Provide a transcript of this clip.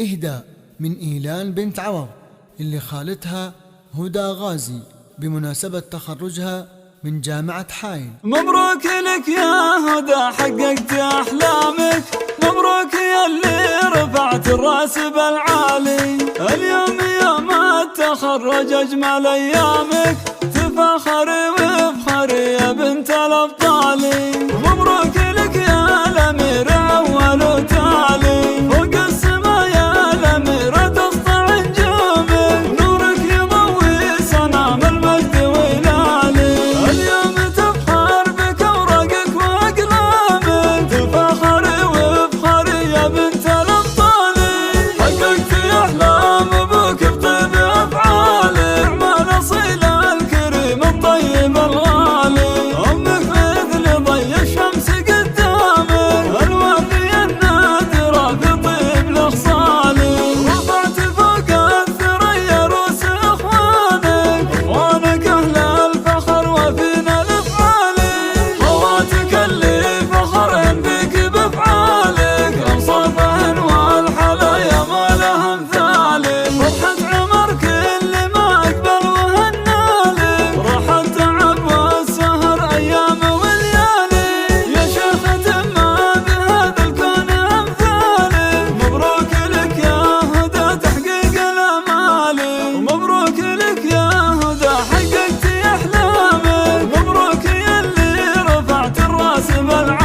إهداء من إيلان بنت عوض اللي خالتها هدى غازي بمناسبة تخرجها من جامعة حائل. مبروك لك يا هدى، حققت أحلامك، مبروك يا اللي رفعت الراس بالعالي. اليوم يوم التخرج أجمل أيامك، تفاخري وافخري يا بنت الأبطال. مبروك لك يا الأمير أول وتالي، فوق السما يا الأمير تسطع نجومك، نورك يضوي صنام المجد ويلالي. اليوم تفخر بك أوراقك وأقلامك، تفاخري وافخري يا بنت الأبطال. حققت أحلام أبوك بطيب أفعالك، أعمال أصيل الكريم الطيب الغالي. أمك مثل ضي الشمس قدامك، الوفي النادرة في طيب الأخصال. رفعت فوق الثريا رؤوس إخوانك، إخوانك أهل الفخر وفينا الأفعال. خواتك اللي فخرن بك بأفعالك، أوصافهن والحلايا ما لها مثال. فرحة عمر كل ما أقبل وهنالك، راح التعب والسهر أيام وليالي. يا شيخة ما بهذا الكون أمثالك، مبروك لك يا هدى تحقيق الآمال. ومبروك لك يا هدى حققت أحلامك، مبروك يا اللي رفعت الراس بالعالي.